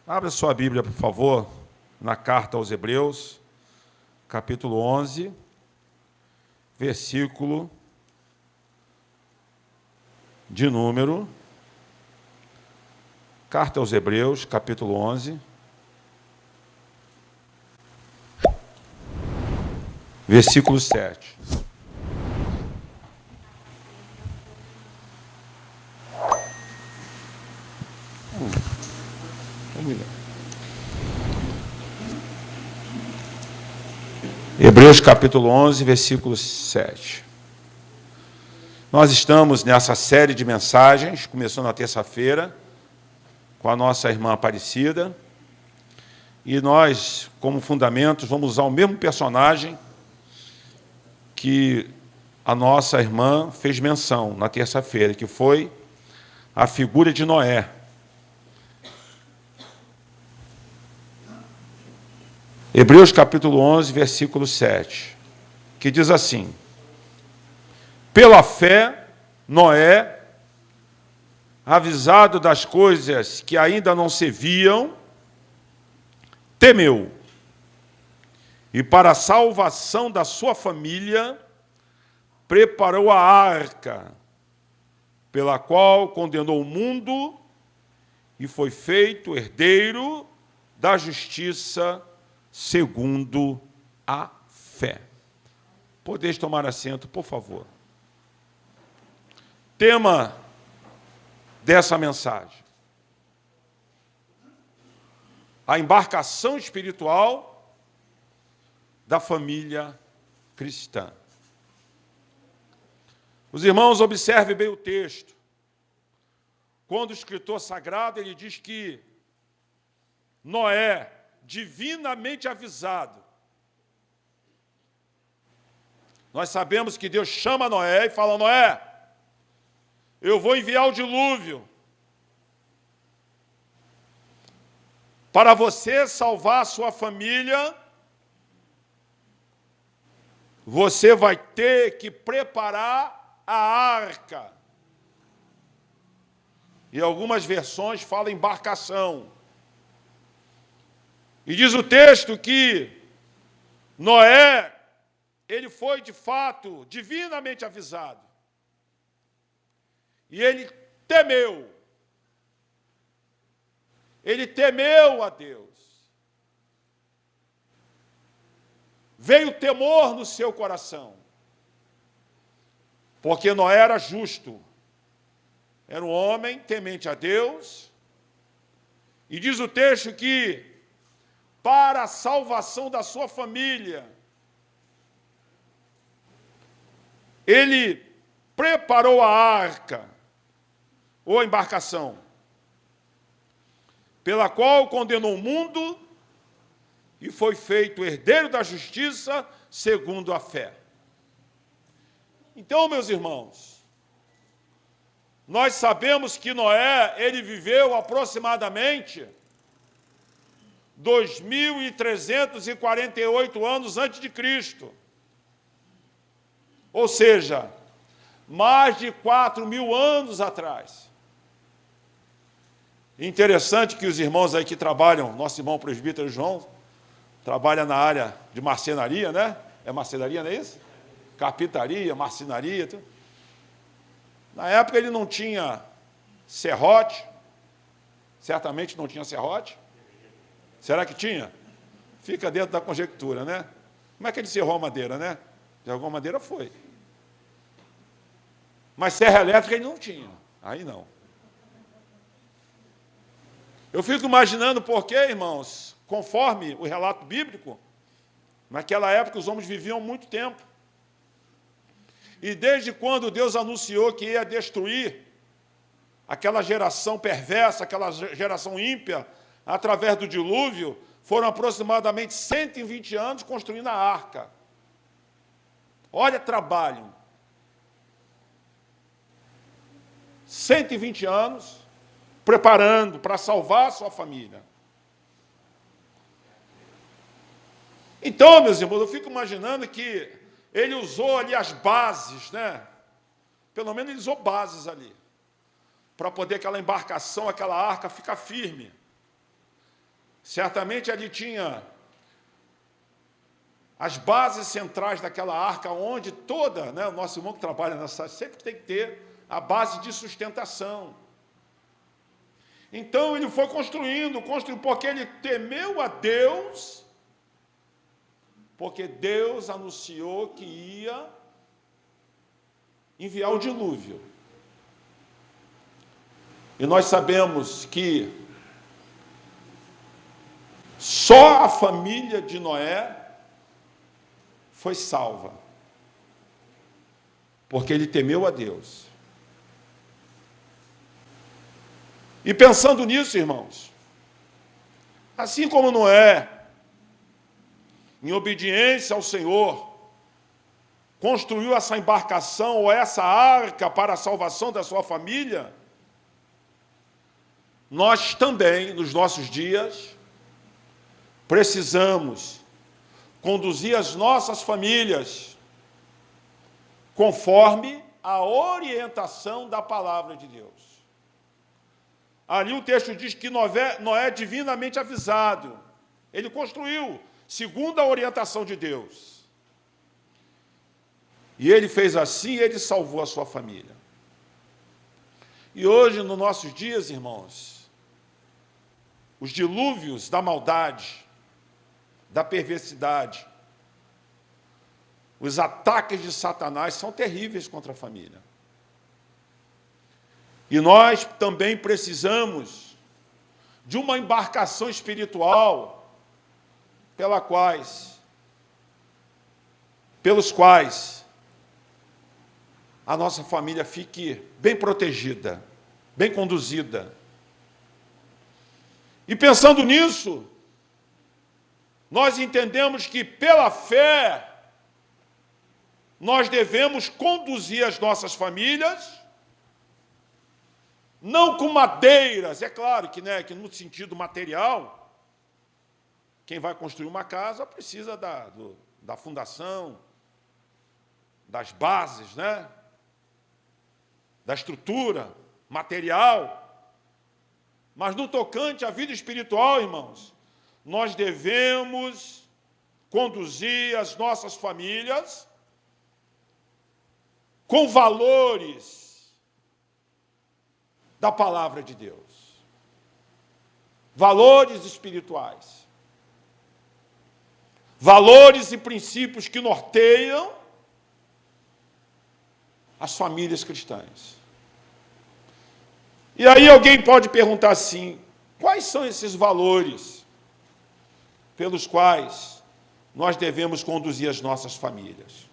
Abra sua Bíblia, por favor, na carta aos Hebreus, capítulo 11, versículo de número. Carta aos Hebreus, capítulo 11, versículo 7. Hebreus capítulo 11, versículo 7. Nós estamos nessa série de mensagens, começou na terça-feira, com a nossa irmã Aparecida, e nós, como fundamentos, vamos usar o mesmo personagem que a nossa irmã fez menção na terça-feira, que foi a figura de Noé. Hebreus capítulo 11, versículo 7, que diz assim: pela fé, Noé, avisado das coisas que ainda não se viam, temeu, e para a salvação da sua família, preparou a arca, pela qual condenou o mundo e foi feito herdeiro da justiça segundo a fé. Podeis tomar assento, por favor. Tema dessa mensagem: a embarcação espiritual da família cristã. Os irmãos, observem bem o texto. Quando o escritor sagrado ele diz que Noé, divinamente avisado. Nós sabemos que Deus chama Noé e fala: Noé, eu vou enviar o dilúvio para você salvar a sua família. Você vai ter que preparar a arca. E algumas versões falam embarcação. E diz o texto que Noé, ele foi de fato divinamente avisado. E ele temeu. Ele temeu a Deus. Veio temor no seu coração. Porque Noé era justo. Era um homem temente a Deus. E diz o texto que para a salvação da sua família, ele preparou a arca, ou a embarcação, pela qual condenou o mundo e foi feito herdeiro da justiça segundo a fé. Então, meus irmãos, nós sabemos que Noé, ele viveu aproximadamente 2.348 anos antes de Cristo. Ou seja, mais de 4.000 anos atrás. Interessante que os irmãos aí que trabalham, nosso irmão presbítero João, trabalha na área de marcenaria, né? É marcenaria, não é isso? Carpintaria, marcenaria. Tudo. Na época ele não tinha serrote, certamente não tinha serrote. Será que tinha? Fica dentro da conjectura, né? Como é que ele serrou a madeira, né? De alguma maneira foi. Mas serra elétrica ele não tinha. Aí não. Eu fico imaginando porque, irmãos, conforme o relato bíblico, naquela época os homens viviam muito tempo. E desde quando Deus anunciou que ia destruir aquela geração perversa, aquela geração ímpia, através do dilúvio, foram aproximadamente 120 anos construindo a arca. Olha trabalho. 120 anos preparando para salvar a sua família. Então, meus irmãos, eu fico imaginando que ele usou ali as bases, né? Pelo menos ele usou bases ali, para poder aquela embarcação, aquela arca ficar firme. Certamente ali tinha as bases centrais daquela arca, onde toda, o nosso irmão que trabalha nessa, sempre tem que ter a base de sustentação. Então ele foi construindo, porque ele temeu a Deus, porque Deus anunciou que ia enviar o dilúvio. E nós sabemos que só a família de Noé foi salva, porque ele temeu a Deus. E pensando nisso, irmãos, assim como Noé, em obediência ao Senhor, construiu essa embarcação ou essa arca para a salvação da sua família, nós também, nos nossos dias, precisamos conduzir as nossas famílias conforme a orientação da palavra de Deus. Ali o texto diz que Noé é divinamente avisado. Ele construiu segundo a orientação de Deus. E ele fez assim, ele salvou a sua família. E hoje, nos nossos dias, irmãos, os dilúvios da maldade, da perversidade, os ataques de Satanás são terríveis contra a família. E nós também precisamos de uma embarcação espiritual pelos quais a nossa família fique bem protegida, bem conduzida. E pensando nisso, nós entendemos que, pela fé, nós devemos conduzir as nossas famílias, não com madeiras. É claro que no sentido material, quem vai construir uma casa precisa da fundação, das bases, da estrutura material. Mas no tocante à vida espiritual, irmãos, nós devemos conduzir as nossas famílias com valores da palavra de Deus. Valores espirituais. Valores e princípios que norteiam as famílias cristãs. E aí alguém pode perguntar assim: quais são esses valores pelos quais nós devemos conduzir as nossas famílias?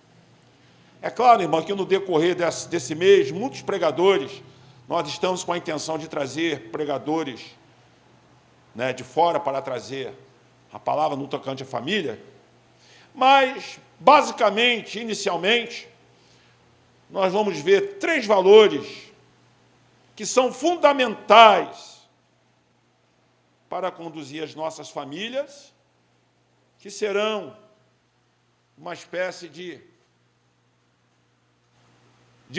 É claro, irmão, que no decorrer desse mês, muitos pregadores, nós estamos com a intenção de trazer pregadores de fora para trazer a palavra no tocante à família, mas, basicamente, inicialmente, nós vamos ver 3 valores que são fundamentais para conduzir as nossas famílias, que serão uma espécie de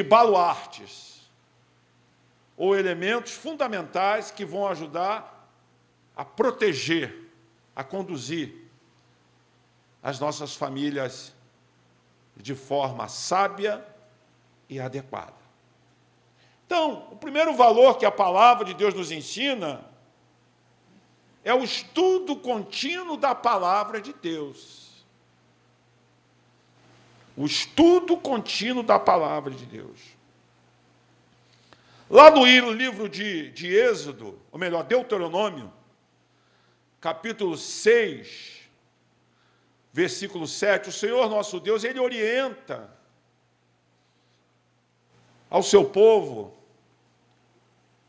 baluartes ou elementos fundamentais que vão ajudar a proteger, a conduzir as nossas famílias de forma sábia e adequada. Então, o primeiro valor que a palavra de Deus nos ensina é o estudo contínuo da palavra de Deus. O estudo contínuo da palavra de Deus. Lá no livro de Êxodo, ou melhor, Deuteronômio, capítulo 6, versículo 7, o Senhor nosso Deus, Ele orienta ao seu povo,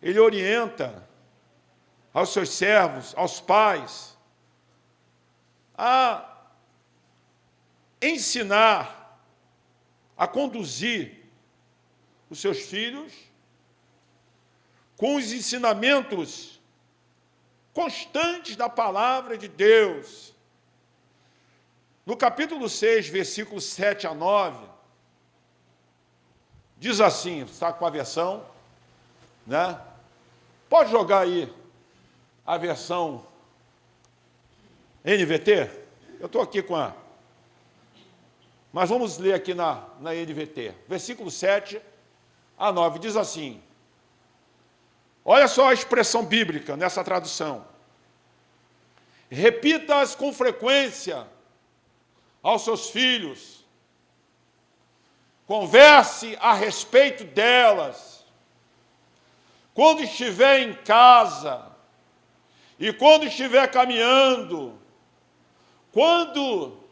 Ele orienta aos seus servos, aos pais, a ensinar, a conduzir os seus filhos com os ensinamentos constantes da palavra de Deus. No capítulo 6, versículos 7 a 9, diz assim, está com a versão, Pode jogar aí a versão NVT? Eu estou aqui com a... Mas vamos ler aqui na NVT. Versículo 7 a 9, diz assim. Olha só a expressão bíblica nessa tradução. Repita-as com frequência aos seus filhos. Converse a respeito delas. Quando estiver em casa e quando estiver caminhando, quando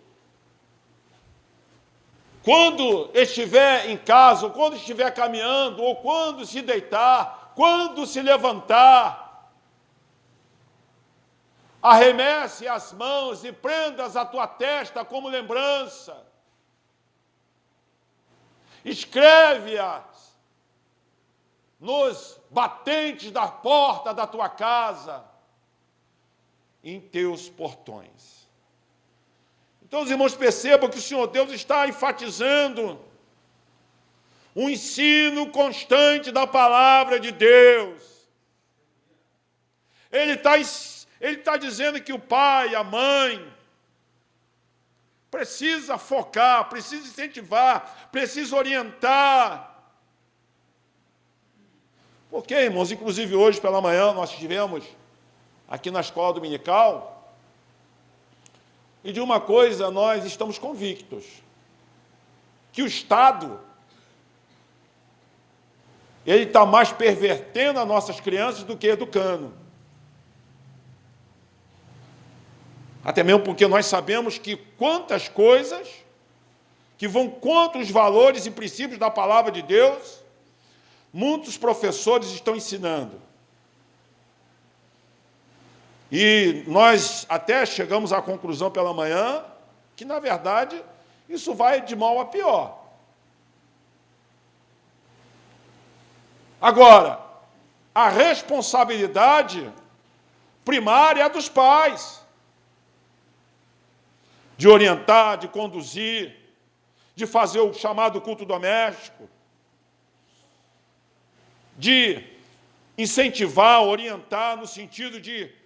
estiver em casa, ou quando estiver caminhando, ou quando se deitar, quando se levantar, arremesse as mãos e prendas a tua testa como lembrança. Escreve-as nos batentes da porta da tua casa, em teus portões. Então, os irmãos, percebam que o Senhor Deus está enfatizando um ensino constante da palavra de Deus. Ele está dizendo que o pai, a mãe, precisa focar, precisa incentivar, precisa orientar. Porque, irmãos, inclusive hoje pela manhã nós estivemos aqui na escola dominical, e de uma coisa nós estamos convictos, que o Estado, ele está mais pervertendo as nossas crianças do que educando. Até mesmo porque nós sabemos que quantas coisas que vão contra os valores e princípios da palavra de Deus, muitos professores estão ensinando. E nós até chegamos à conclusão pela manhã que, na verdade, isso vai de mal a pior. Agora, a responsabilidade primária é dos pais, de orientar, de conduzir, de fazer o chamado culto doméstico, de incentivar, orientar no sentido de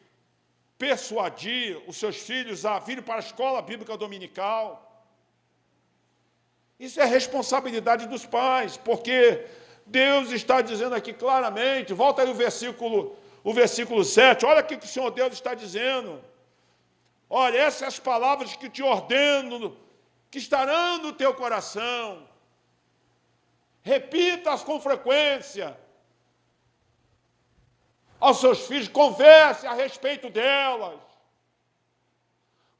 persuadir os seus filhos a virem para a escola bíblica dominical. Isso é responsabilidade dos pais, porque Deus está dizendo aqui claramente, volta aí o versículo 7, olha o que o Senhor Deus está dizendo. Olha, essas são as palavras que te ordeno, que estarão no teu coração. Repita-as com frequência aos seus filhos, converse a respeito delas.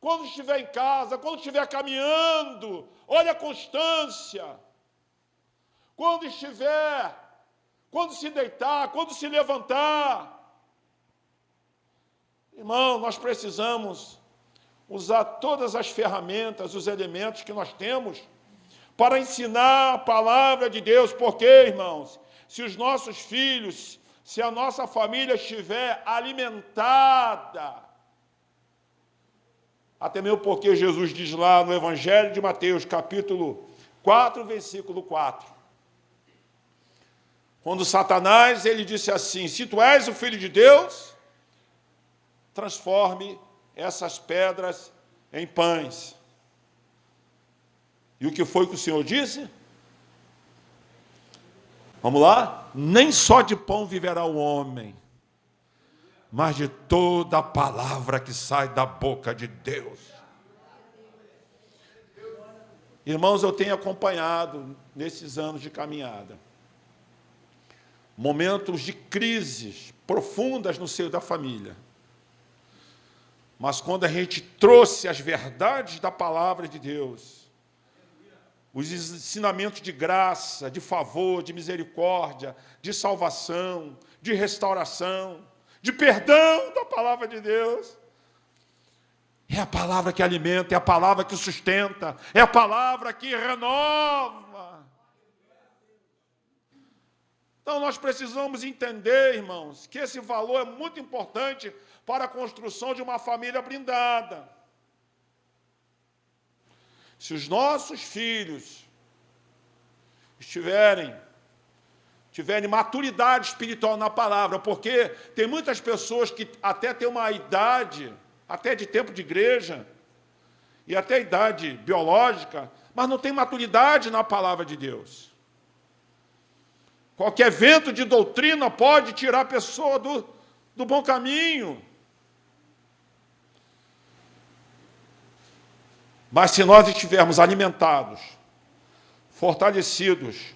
Quando estiver em casa, quando estiver caminhando, olha a constância. Quando se deitar, quando se levantar. Irmão, nós precisamos usar todas as ferramentas, os elementos que nós temos para ensinar a palavra de Deus, porque, irmãos, se os nossos filhos, se a nossa família estiver alimentada, até mesmo porque Jesus diz lá no Evangelho de Mateus, capítulo 4, versículo 4, quando Satanás, ele disse assim, se tu és o Filho de Deus, transforme essas pedras em pães. E o que foi que o Senhor disse? Vamos lá? Nem só de pão viverá o homem, mas de toda a palavra que sai da boca de Deus. Irmãos, eu tenho acompanhado nesses anos de caminhada momentos de crises profundas no seio da família. Mas quando a gente trouxe as verdades da palavra de Deus, os ensinamentos de graça, de favor, de misericórdia, de salvação, de restauração, de perdão da palavra de Deus, é a palavra que alimenta, é a palavra que sustenta, é a palavra que renova. Então, nós precisamos entender, irmãos, que esse valor é muito importante para a construção de uma família blindada. Se os nossos filhos tiverem maturidade espiritual na palavra, porque tem muitas pessoas que até têm uma idade até de tempo de igreja, e até idade biológica, mas não tem maturidade na palavra de Deus. Qualquer vento de doutrina pode tirar a pessoa do bom caminho. Mas se nós estivermos alimentados, fortalecidos,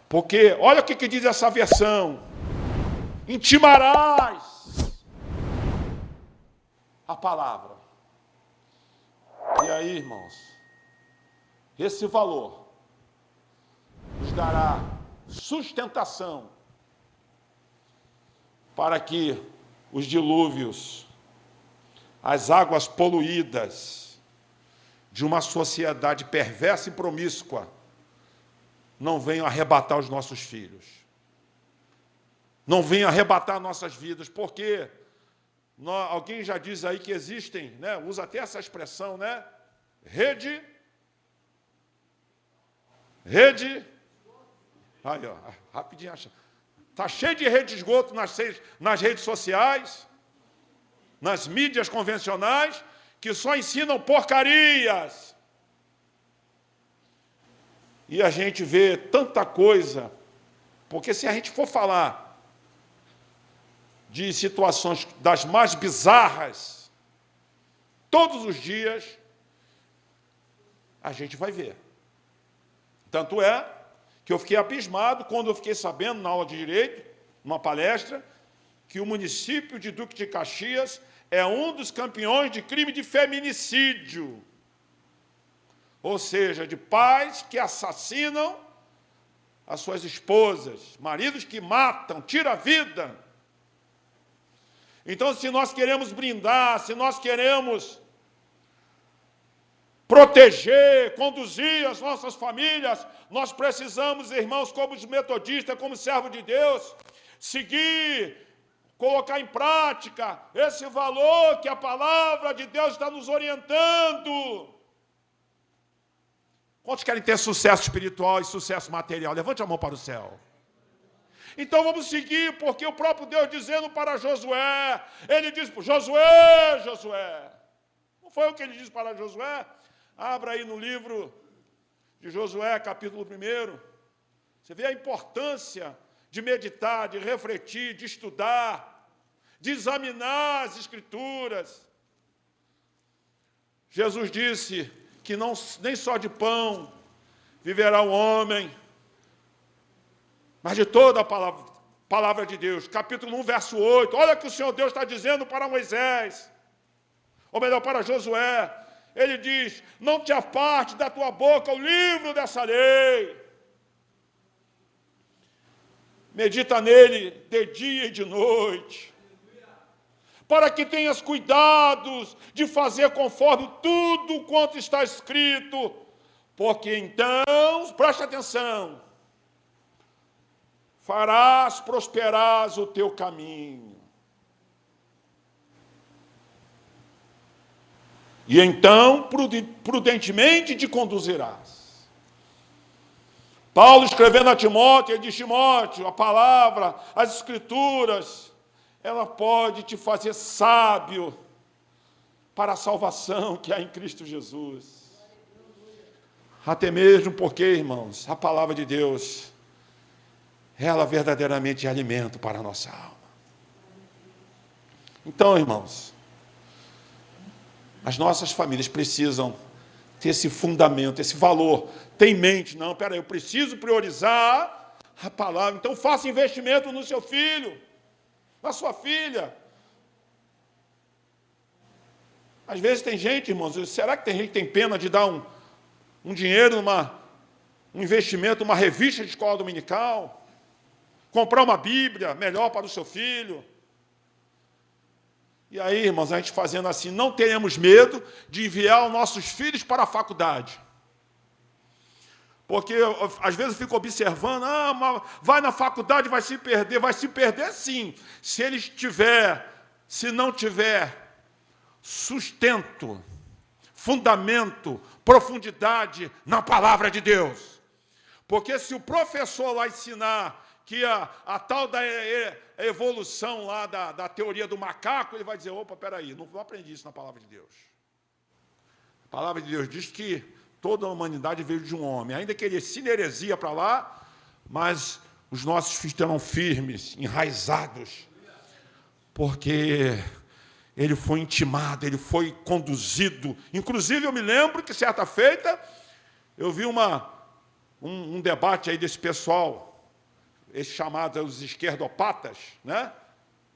porque olha o que diz essa versão: intimarás a palavra. E aí, irmãos, esse valor nos dará sustentação para que os dilúvios, as águas poluídas de uma sociedade perversa e promíscua não venham arrebatar os nossos filhos. Não venham arrebatar nossas vidas, porque alguém já diz aí que existem, né, usa até essa expressão, né? Rede. Aí, ó, rapidinho acha. Está cheio de rede de esgoto nas redes sociais, nas mídias convencionais, que só ensinam porcarias. E a gente vê tanta coisa, porque se a gente for falar de situações das mais bizarras, todos os dias, a gente vai ver. Tanto é que eu fiquei abismado quando eu fiquei sabendo, na aula de Direito, numa palestra, que o município de Duque de Caxias é um dos campeões de crime de feminicídio. Ou seja, de pais que assassinam as suas esposas, maridos que matam, tiram a vida. Então, se nós queremos brindar, se nós queremos proteger, conduzir as nossas famílias, nós precisamos, irmãos, como os metodistas, como servo de Deus, seguir, colocar em prática esse valor que a palavra de Deus está nos orientando. Quantos querem ter sucesso espiritual e sucesso material? Levante a mão para o céu. Então vamos seguir, porque o próprio Deus dizendo para Josué, ele diz para Josué, não foi o que ele disse para Josué? Abra aí no livro de Josué, capítulo 1. Você vê a importância de meditar, de refletir, de estudar, de examinar as Escrituras. Jesus disse que nem só de pão viverá o homem, mas de toda a palavra de Deus. Capítulo 1, verso 8. Olha o que o Senhor Deus está dizendo para Moisés, ou melhor, para Josué. Ele diz: não te aparte da tua boca o livro dessa lei. Medita nele de dia e de noite, para que tenhas cuidados de fazer conforme tudo quanto está escrito, porque então, preste atenção, farás prosperar o teu caminho. E então, prudentemente te conduzirás. Paulo, escrevendo a Timóteo, ele diz: Timóteo, a palavra, as Escrituras, ela pode te fazer sábio para a salvação que há em Cristo Jesus. Até mesmo porque, irmãos, a palavra de Deus, ela verdadeiramente é alimento para a nossa alma. Então, irmãos, as nossas famílias precisam ter esse fundamento, esse valor. Tem em mente, não, peraí, eu preciso priorizar a palavra. Então faça investimento no seu filho, na sua filha. Às vezes tem gente, irmãos, será que tem gente que tem pena de dar um dinheiro um investimento, uma revista de escola dominical? Comprar uma Bíblia melhor para o seu filho? E aí, irmãos, a gente fazendo assim, não teremos medo de enviar os nossos filhos para a faculdade. Porque, às vezes, eu fico observando, mas vai na faculdade, vai se perder sim, se não tiver sustento, fundamento, profundidade na palavra de Deus. Porque se o professor lá ensinar que a tal da a evolução lá da teoria do macaco, ele vai dizer, opa, peraí, não aprendi isso na palavra de Deus. A palavra de Deus diz que toda a humanidade veio de um homem, ainda que ele ensine heresia para lá, mas os nossos filhos estarão firmes, enraizados, porque ele foi intimado, ele foi conduzido. Inclusive, eu me lembro que, certa feita, eu vi um debate aí desse pessoal, esses chamados os esquerdopatas, né?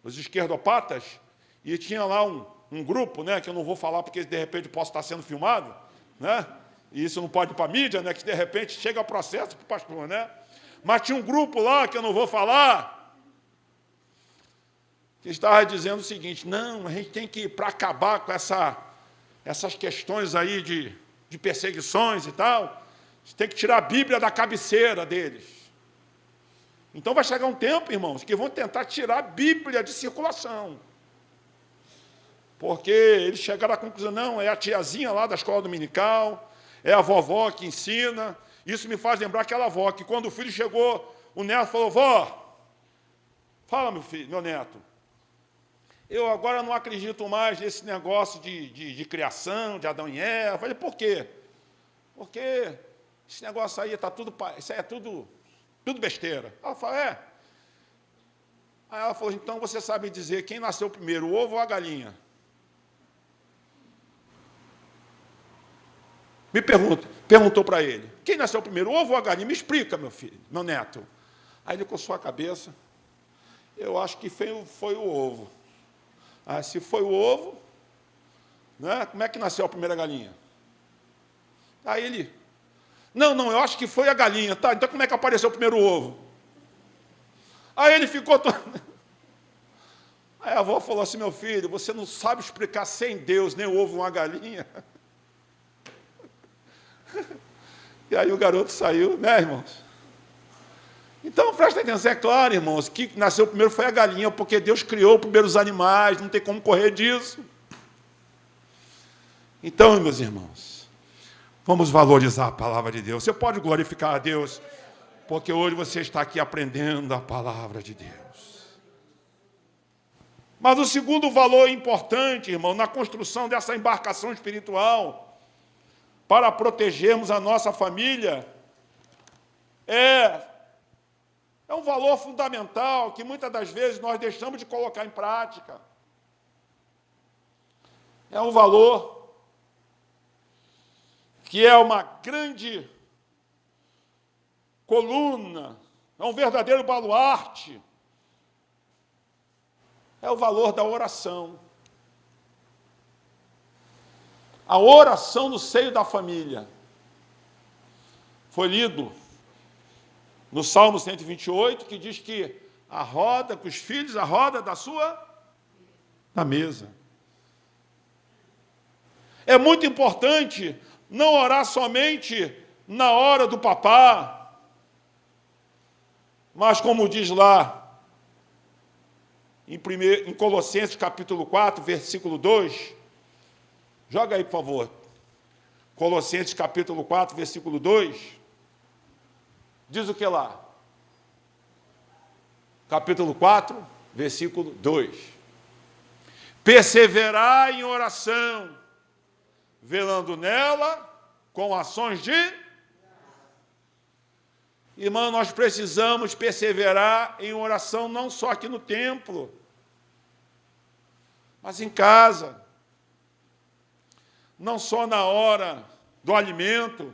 Os esquerdopatas, e tinha lá um grupo, né, que eu não vou falar porque, de repente, posso estar sendo filmado, né? E isso não pode ir para a mídia, né, que, de repente, chega processo para o pastor, né? Mas tinha um grupo lá, que eu não vou falar, que estava dizendo o seguinte, não, a gente tem que, para acabar com essas questões aí de perseguições e tal, tem que tirar a Bíblia da cabeceira deles. Então vai chegar um tempo, irmãos, que vão tentar tirar a Bíblia de circulação. Porque eles chegaram à conclusão, não, é a tiazinha lá da escola dominical, é a vovó que ensina. Isso me faz lembrar aquela avó, que quando o filho chegou, o neto falou, vó, fala, meu neto, eu agora não acredito mais nesse negócio de criação, de Adão e Eva. Eu falei, por quê? Porque esse negócio aí está tudo, isso aí é tudo besteira. Ela falou, é. Aí ela falou, então você sabe dizer quem nasceu primeiro, o ovo ou a galinha? Perguntou para ele, quem nasceu primeiro, o ovo ou a galinha? Me explica, meu neto. Aí ele coçou a cabeça, eu acho que foi o ovo. Ah, se foi o ovo, né, como é que nasceu a primeira galinha? Aí ele, não, eu acho que foi a galinha, tá? Então como é que apareceu o primeiro ovo? Aí ele ficou todo... Aí a avó falou assim, meu filho, você não sabe explicar sem Deus, nem o ovo, uma galinha. E aí o garoto saiu, né, irmãos? Então, presta atenção, é claro, irmãos, que nasceu primeiro foi a galinha, porque Deus criou primeiro os animais, não tem como correr disso. Então, meus irmãos, vamos valorizar a palavra de Deus. Você pode glorificar a Deus, porque hoje você está aqui aprendendo a palavra de Deus. Mas o segundo valor importante, irmão, na construção dessa embarcação espiritual, para protegermos a nossa família, é um valor fundamental que muitas das vezes nós deixamos de colocar em prática. É um valor que é uma grande coluna, é um verdadeiro baluarte. É o valor da oração. A oração no seio da família. Foi lido no Salmo 128, que diz que a roda, com os filhos, a roda da mesa. É muito importante não orar somente na hora do papá, mas como diz lá, em Colossenses capítulo 4, versículo 2, joga aí, por favor, Colossenses capítulo 4, versículo 2, diz o que lá? Capítulo 4, versículo 2. Perseverar em oração, velando nela com ações de... Irmão, nós precisamos perseverar em oração não só aqui no templo, mas em casa. Não só na hora do alimento,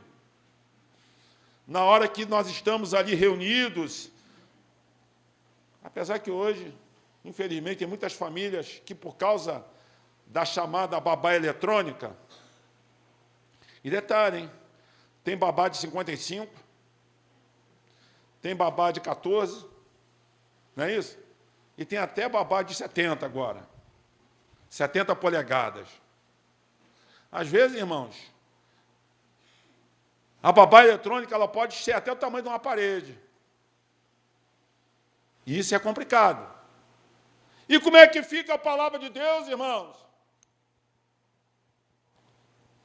na hora que nós estamos ali reunidos. Apesar que hoje, infelizmente, tem muitas famílias que, por causa da chamada babá eletrônica, e detalhe, hein? Tem babá de 55, tem babá de 14, não é isso? E tem até babá de 70 agora, 70 polegadas. Às vezes, irmãos, a babá eletrônica ela pode ser até o tamanho de uma parede. E isso é complicado. E como é que fica a palavra de Deus, irmãos?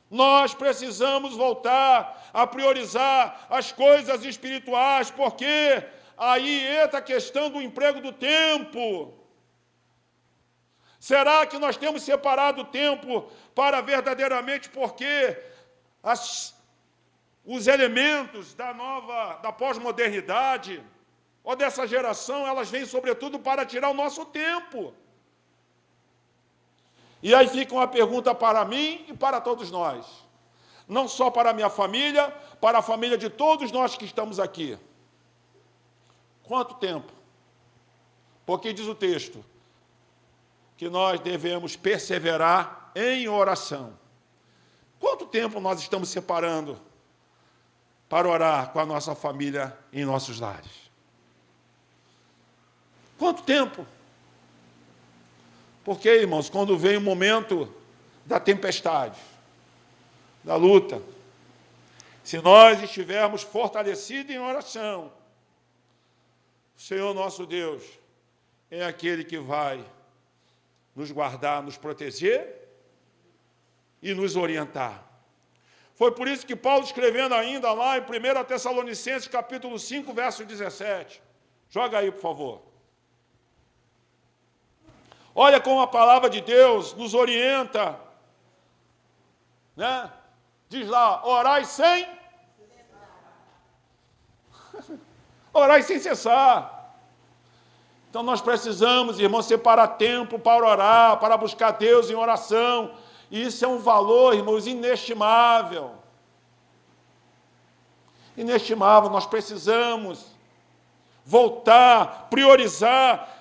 Nós precisamos voltar a priorizar as coisas espirituais, porque aí entra a questão do emprego do tempo. Será que nós temos separado o tempo para verdadeiramente, porque os elementos da pós-modernidade, ou dessa geração, elas vêm sobretudo para tirar o nosso tempo? E aí fica uma pergunta para mim e para todos nós. Não só para a minha família, para a família de todos nós que estamos aqui. Quanto tempo? Porque diz o texto que nós devemos perseverar em oração. Quanto tempo nós estamos separando para orar com a nossa família em nossos lares? Quanto tempo? Porque, irmãos, quando vem o momento da tempestade, da luta, se nós estivermos fortalecidos em oração, o Senhor nosso Deus é aquele que vai nos guardar, nos proteger e nos orientar. Foi por isso que Paulo, escrevendo ainda lá em 1 Tessalonicenses, capítulo 5, verso 17. Joga aí, por favor. Olha como a palavra de Deus nos orienta, né? Diz lá, orai sem orai sem cessar. Então nós precisamos, irmãos, separar tempo para orar, para buscar Deus em oração. E isso é um valor, irmãos, inestimável. Inestimável. Nós precisamos voltar, priorizar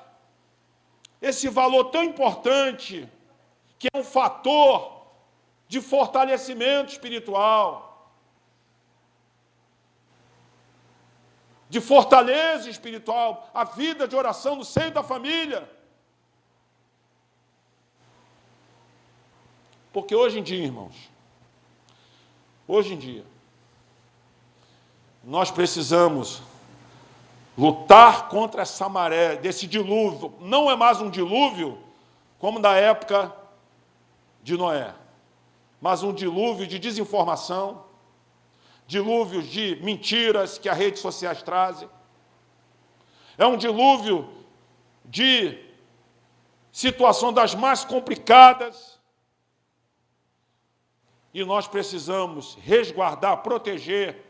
esse valor tão importante, que é um fator de fortalecimento espiritual, de fortaleza espiritual, a vida de oração no seio da família. Porque hoje em dia, irmãos, hoje em dia, nós precisamos lutar contra essa maré, desse dilúvio. Não é mais um dilúvio como na época de Noé, mas um dilúvio de desinformação, dilúvios de mentiras que as redes sociais trazem. É um dilúvio de situação das mais complicadas. E nós precisamos resguardar, proteger,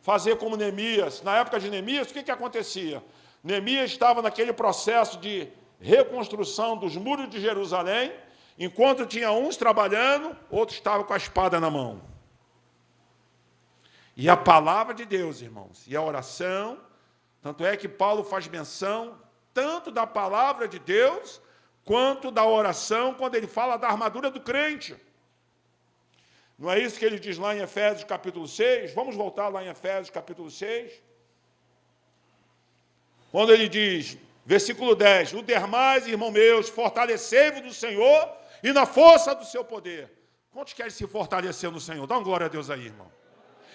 fazer como Neemias. Na época de Neemias, o que acontecia? Neemias estava naquele processo de reconstrução dos muros de Jerusalém, enquanto tinha uns trabalhando, outros estavam com a espada na mão. E a palavra de Deus, irmãos, e a oração, tanto é que Paulo faz menção tanto da palavra de Deus, quanto da oração, quando ele fala da armadura do crente. Não é isso que ele diz lá em Efésios capítulo 6? Vamos voltar lá em Efésios capítulo 6. Quando ele diz, versículo 10, no demais, irmãos meus, fortalecei-vos do Senhor e na força do seu poder. Quantos querem se fortalecer no Senhor? Dá uma glória a Deus aí, irmão.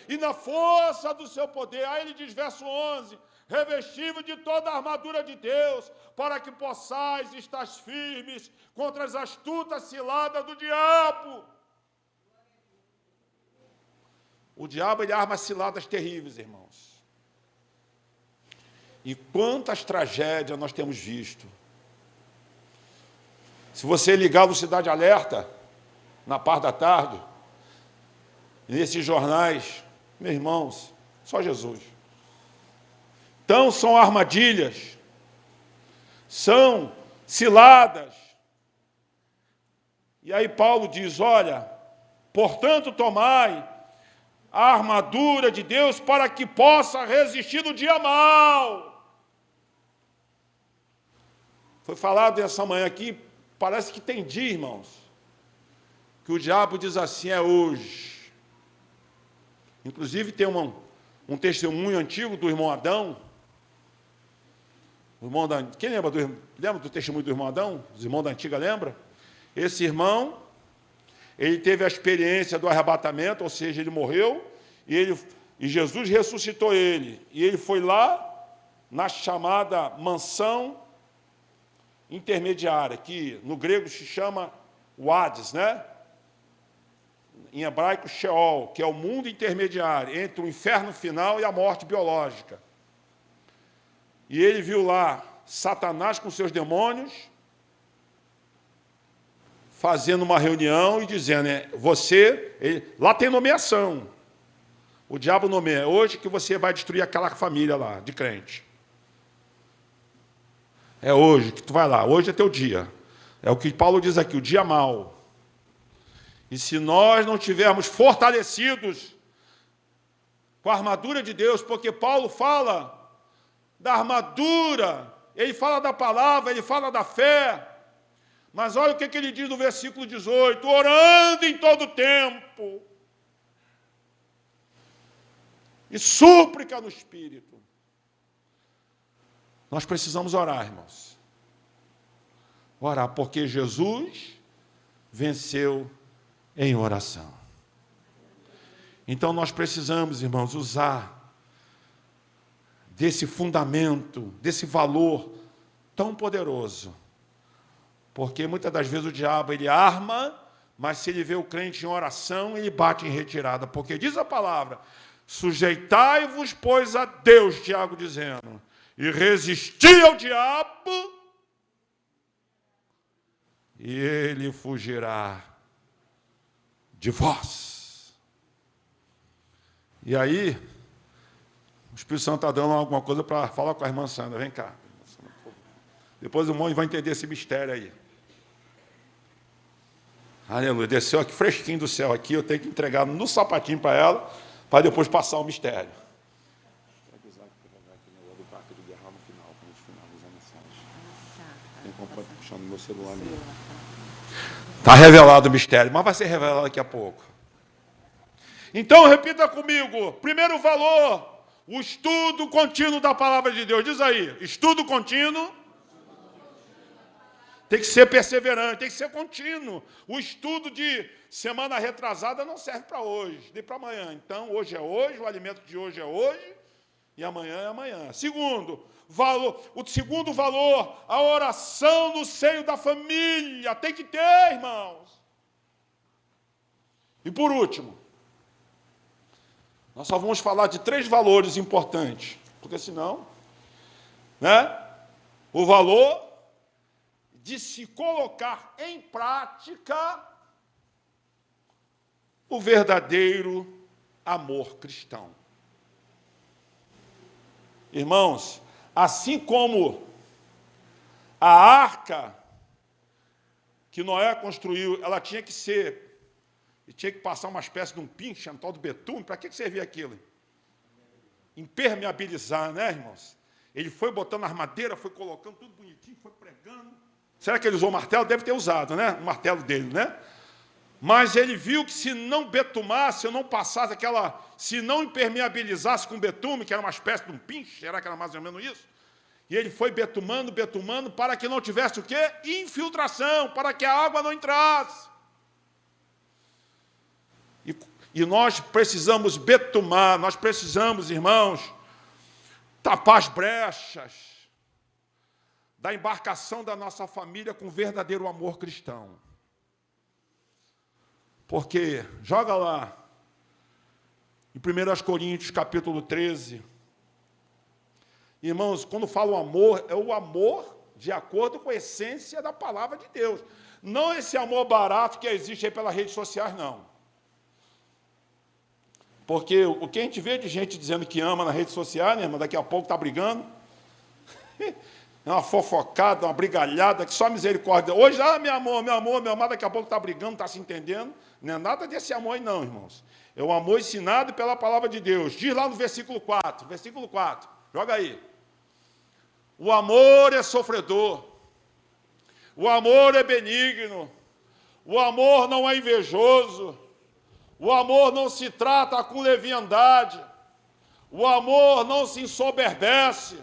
E na força do seu poder. Aí ele diz, verso 11, revesti-vos de toda a armadura de Deus, para que possais estar firmes contra as astutas ciladas do diabo. O diabo, ele arma ciladas terríveis, irmãos. E quantas tragédias nós temos visto. Se você ligar o Cidade Alerta, na parte da tarde, nesses jornais, meus irmãos, só Jesus. Então, são armadilhas, são ciladas. E aí Paulo diz, olha, portanto, tomai a armadura de Deus para que possa resistir no dia mau. Foi falado essa manhã aqui, parece que tem dia, irmãos, que o diabo diz assim, é hoje. Inclusive tem um testemunho antigo do irmão Adão. Quem lembra do testemunho do irmão Adão? Os irmãos da antiga lembram? Esse irmão, ele teve a experiência do arrebatamento, ou seja, ele morreu, e Jesus ressuscitou ele. E ele foi lá na chamada mansão intermediária, que no grego se chama o Hades, né? Em hebraico, Sheol, que é o mundo intermediário entre o inferno final e a morte biológica. E ele viu lá Satanás com seus demônios, fazendo uma reunião e dizendo, lá tem nomeação. O diabo nomeia, hoje que você vai destruir aquela família lá, de crente. É hoje que tu vai lá, hoje é teu dia. É o que Paulo diz aqui, o dia mau. E se nós não tivermos fortalecidos com a armadura de Deus, porque Paulo fala da armadura, ele fala da palavra, ele fala da fé, mas olha o que ele diz no versículo 18, orando em todo tempo, e súplica no Espírito. Nós precisamos orar, irmãos. Orar, porque Jesus venceu em oração. Então nós precisamos, irmãos, usar desse fundamento, desse valor tão poderoso. Porque muitas das vezes o diabo, ele arma, mas se ele vê o crente em oração, ele bate em retirada. Porque diz a palavra, sujeitai-vos, pois, a Deus, Tiago dizendo, e resisti ao diabo, e ele fugirá de vós. E aí, o Espírito Santo está dando alguma coisa para falar com a irmã Sandra. Vem cá. Depois o irmão vai entender esse mistério aí. Aleluia. Desceu aqui fresquinho do céu aqui, eu tenho que entregar no sapatinho para ela, para depois passar o mistério. Puxando meu celular ali. Está revelado o mistério, mas vai ser revelado daqui a pouco. Então, repita comigo. Primeiro valor, o estudo contínuo da palavra de Deus. Diz aí, estudo contínuo. Tem que ser perseverante, tem que ser contínuo. O estudo de semana retrasada não serve para hoje, nem para amanhã. Então, hoje é hoje, o alimento de hoje é hoje, e amanhã é amanhã. Segundo, o segundo valor, a oração no seio da família. Tem que ter, irmãos. E por último, nós só vamos falar de 3 valores importantes, porque senão, o valor de se colocar em prática o verdadeiro amor cristão. Irmãos, assim como a arca que Noé construiu, ela tinha que passar uma espécie de um pinche, um tal do betume. Para que servia aquilo? Impermeabilizar, né, irmãos? Ele foi botando as madeiras, foi colocando tudo bonitinho, foi pregando. Será que ele usou o martelo? Deve ter usado, né? O martelo dele, né? Mas ele viu que se não betumasse, se não passasse se não impermeabilizasse com betume, que era uma espécie de um pinche, será que era mais ou menos isso? E ele foi betumando, para que não tivesse o quê? Infiltração, para que a água não entrasse. E nós precisamos betumar, nós precisamos, irmãos, tapar as brechas da embarcação da nossa família com verdadeiro amor cristão. Porque, joga lá, em 1 Coríntios, capítulo 13, irmãos, quando falo amor, é o amor de acordo com a essência da palavra de Deus. Não esse amor barato que existe aí pelas redes sociais, não. Porque o que a gente vê de gente dizendo que ama nas redes sociais, né, irmão, daqui a pouco está brigando. É uma fofocada, uma brigalhada, que só misericórdia. Hoje, meu amor, meu amor, daqui a pouco está brigando, está se entendendo. Não é nada desse amor aí não, irmãos. É o amor ensinado pela palavra de Deus. Diz lá no versículo 4, joga aí. O amor é sofredor. O amor é benigno. O amor não é invejoso. O amor não se trata com leviandade. O amor não se ensoberbece.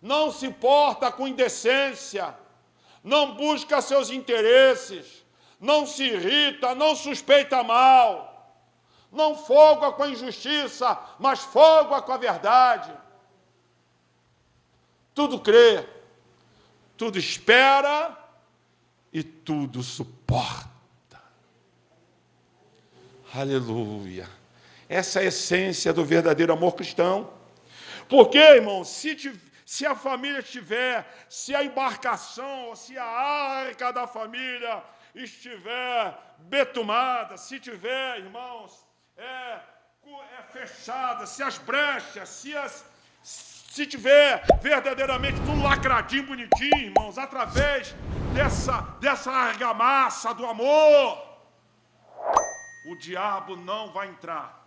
Não se porta com indecência, não busca seus interesses, não se irrita, não suspeita mal, não folga com a injustiça, mas folga com a verdade. Tudo crê, tudo espera e tudo suporta. Aleluia! Essa é a essência do verdadeiro amor cristão. Porque, irmão, se a família estiver, se a embarcação, se a arca da família estiver betumada, se tiver, irmãos, fechada, se as brechas, se tiver verdadeiramente tudo lacradinho, bonitinho, irmãos, através dessa argamassa do amor, o diabo não vai entrar.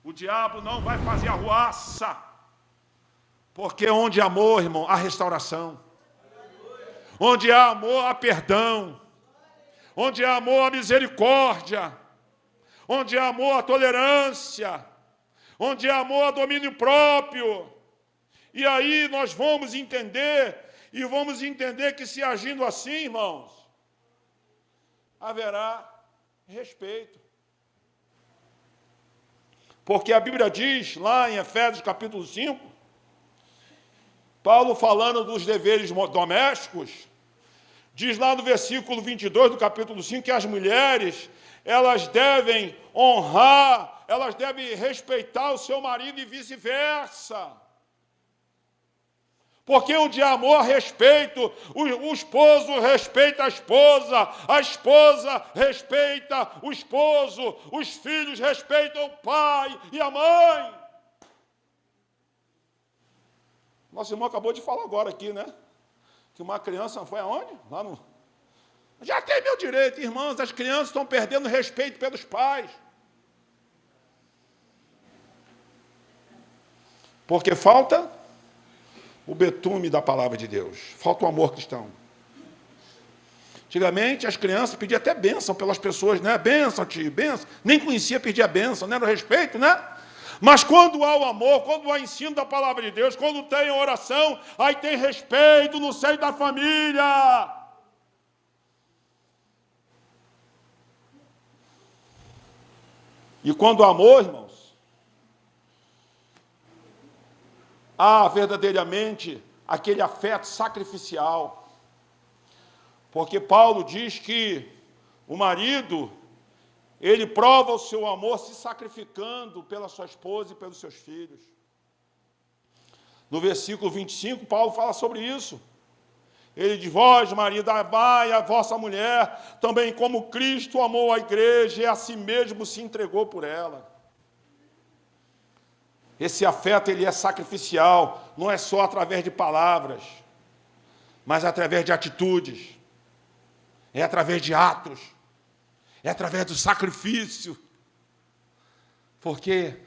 O diabo não vai fazer arruaça. Porque onde há amor, irmão, há restauração. Onde há amor, há perdão. Onde há amor, há misericórdia. Onde há amor, há tolerância. Onde há amor, há domínio próprio. E aí nós vamos entender, que se agindo assim, irmãos, haverá respeito. Porque a Bíblia diz, lá em Efésios capítulo 5, Paulo falando dos deveres domésticos, diz lá no versículo 22 do capítulo 5, que as mulheres, elas devem honrar, elas devem respeitar o seu marido e vice-versa. Porque onde há amor, respeito, o esposo respeita a esposa respeita o esposo, os filhos respeitam o pai e a mãe. Nosso irmão acabou de falar agora aqui, né? Que uma criança foi aonde? Lá no... Já tem meu direito, irmãos, as crianças estão perdendo respeito pelos pais. Porque falta o betume da palavra de Deus. Falta o amor cristão. Antigamente, as crianças pediam até bênção pelas pessoas, né? Bênção, tio, bênção. Nem conhecia pedir a bênção, né? Era o respeito, né? Mas quando há o amor, quando há ensino da palavra de Deus, quando tem oração, aí tem respeito no seio da família. E quando há amor, irmãos, há verdadeiramente aquele afeto sacrificial. Porque Paulo diz que o marido, ele prova o seu amor se sacrificando pela sua esposa e pelos seus filhos. No versículo 25, Paulo fala sobre isso. Ele diz, vós, marido, amai a vossa mulher, também como Cristo amou a igreja e a si mesmo se entregou por ela. Esse afeto, ele é sacrificial, não é só através de palavras, mas através de atitudes, é através de atos, é através do sacrifício. Porque,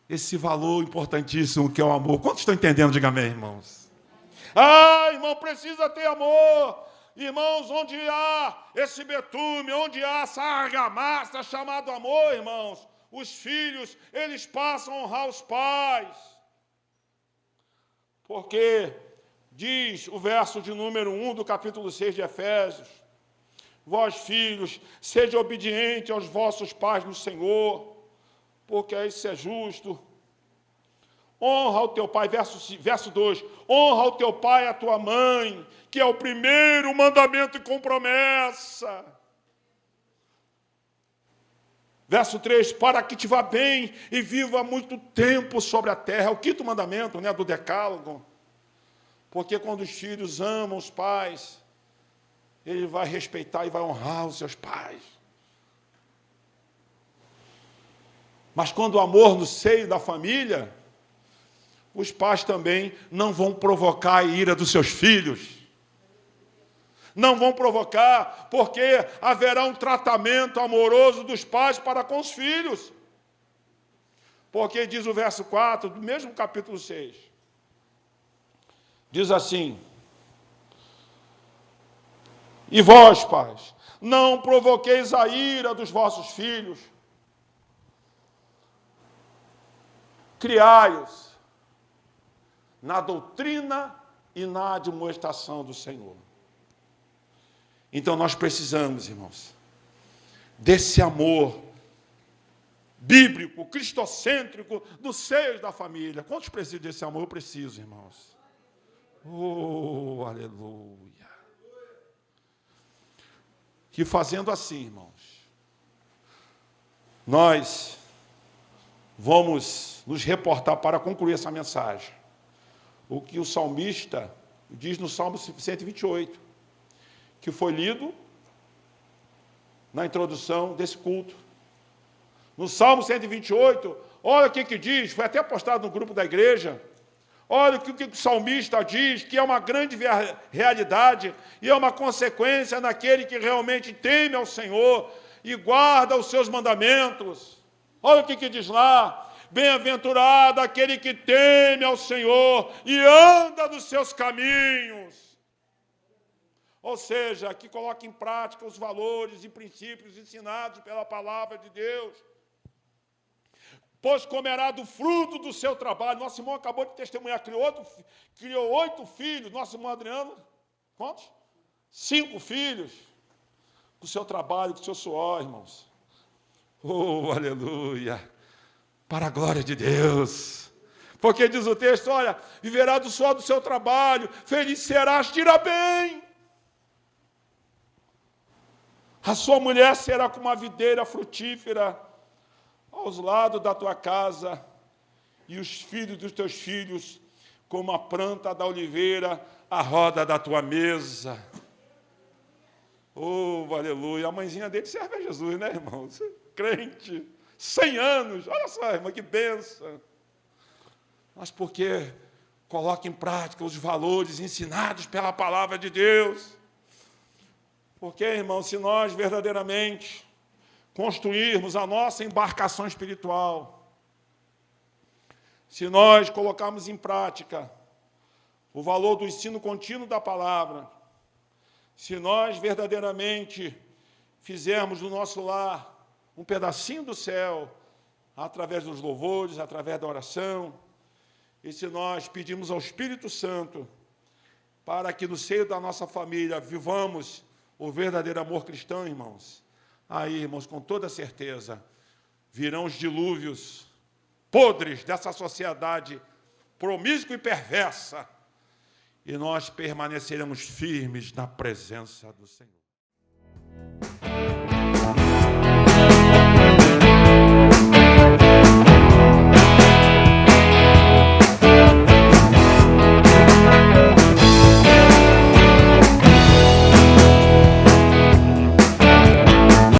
esse valor importantíssimo que é o amor. Quantos estão entendendo? Diga amém, irmãos. Irmão, precisa ter amor. Irmãos, onde há esse betume, onde há essa argamassa chamado amor, irmãos, os filhos, eles passam a honrar os pais. Porque diz o verso de número 1 do capítulo 6 de Efésios, vós, filhos, sede obedientes aos vossos pais no Senhor, porque isso é justo. Honra o teu pai, verso 2, honra o teu pai e a tua mãe, que é o primeiro mandamento com promessa. Verso 3, para que te vá bem e viva muito tempo sobre a terra. É o quinto mandamento, né, do decálogo. Porque quando os filhos amam os pais, ele vai respeitar e vai honrar os seus pais. Mas quando o amor no seio da família, os pais também não vão provocar a ira dos seus filhos. Não vão provocar, porque haverá um tratamento amoroso dos pais para com os filhos. Porque diz o verso 4, do mesmo capítulo 6, diz assim, e vós, pais, não provoqueis a ira dos vossos filhos, criai-os na doutrina e na admoestação do Senhor. Então nós precisamos, irmãos, desse amor bíblico, cristocêntrico, no seio da família. Quantos precisam desse amor? Eu preciso, irmãos. Oh, aleluia. E fazendo assim, irmãos, nós vamos nos reportar, para concluir essa mensagem, o que o salmista diz no Salmo 128, que foi lido na introdução desse culto. No Salmo 128, olha o que diz, foi até postado no grupo da igreja. Olha o que o salmista diz, que é uma grande realidade e é uma consequência naquele que realmente teme ao Senhor e guarda os seus mandamentos. Olha o que diz lá: bem-aventurado aquele que teme ao Senhor e anda nos seus caminhos. Ou seja, que coloca em prática os valores e princípios ensinados pela palavra de Deus. Pois comerá do fruto do seu trabalho. Nosso irmão acabou de testemunhar, criou 8 filhos. Nosso irmão Adriano, quantos? 5 filhos. Com o seu trabalho, com o seu suor, irmãos. Oh, aleluia! Para a glória de Deus. Porque diz o texto, olha, viverá do suor do seu trabalho, feliz serás, tira bem. A sua mulher será como uma videira frutífera aos lados da tua casa, e os filhos dos teus filhos, como a planta da oliveira, à roda da tua mesa. Oh, aleluia! A mãezinha dele serve a Jesus, né, irmãos? Crente, 100 anos, olha só, irmã, que bênção. Mas porque coloca em prática os valores ensinados pela palavra de Deus. Porque, irmão, se nós verdadeiramente construirmos a nossa embarcação espiritual, se nós colocarmos em prática o valor do ensino contínuo da palavra, se nós verdadeiramente fizermos do nosso lar um pedacinho do céu, através dos louvores, através da oração, e se nós pedirmos ao Espírito Santo para que no seio da nossa família vivamos o verdadeiro amor cristão, irmãos, aí, irmãos, com toda certeza, virão os dilúvios podres dessa sociedade promíscua e perversa, e nós permaneceremos firmes na presença do Senhor.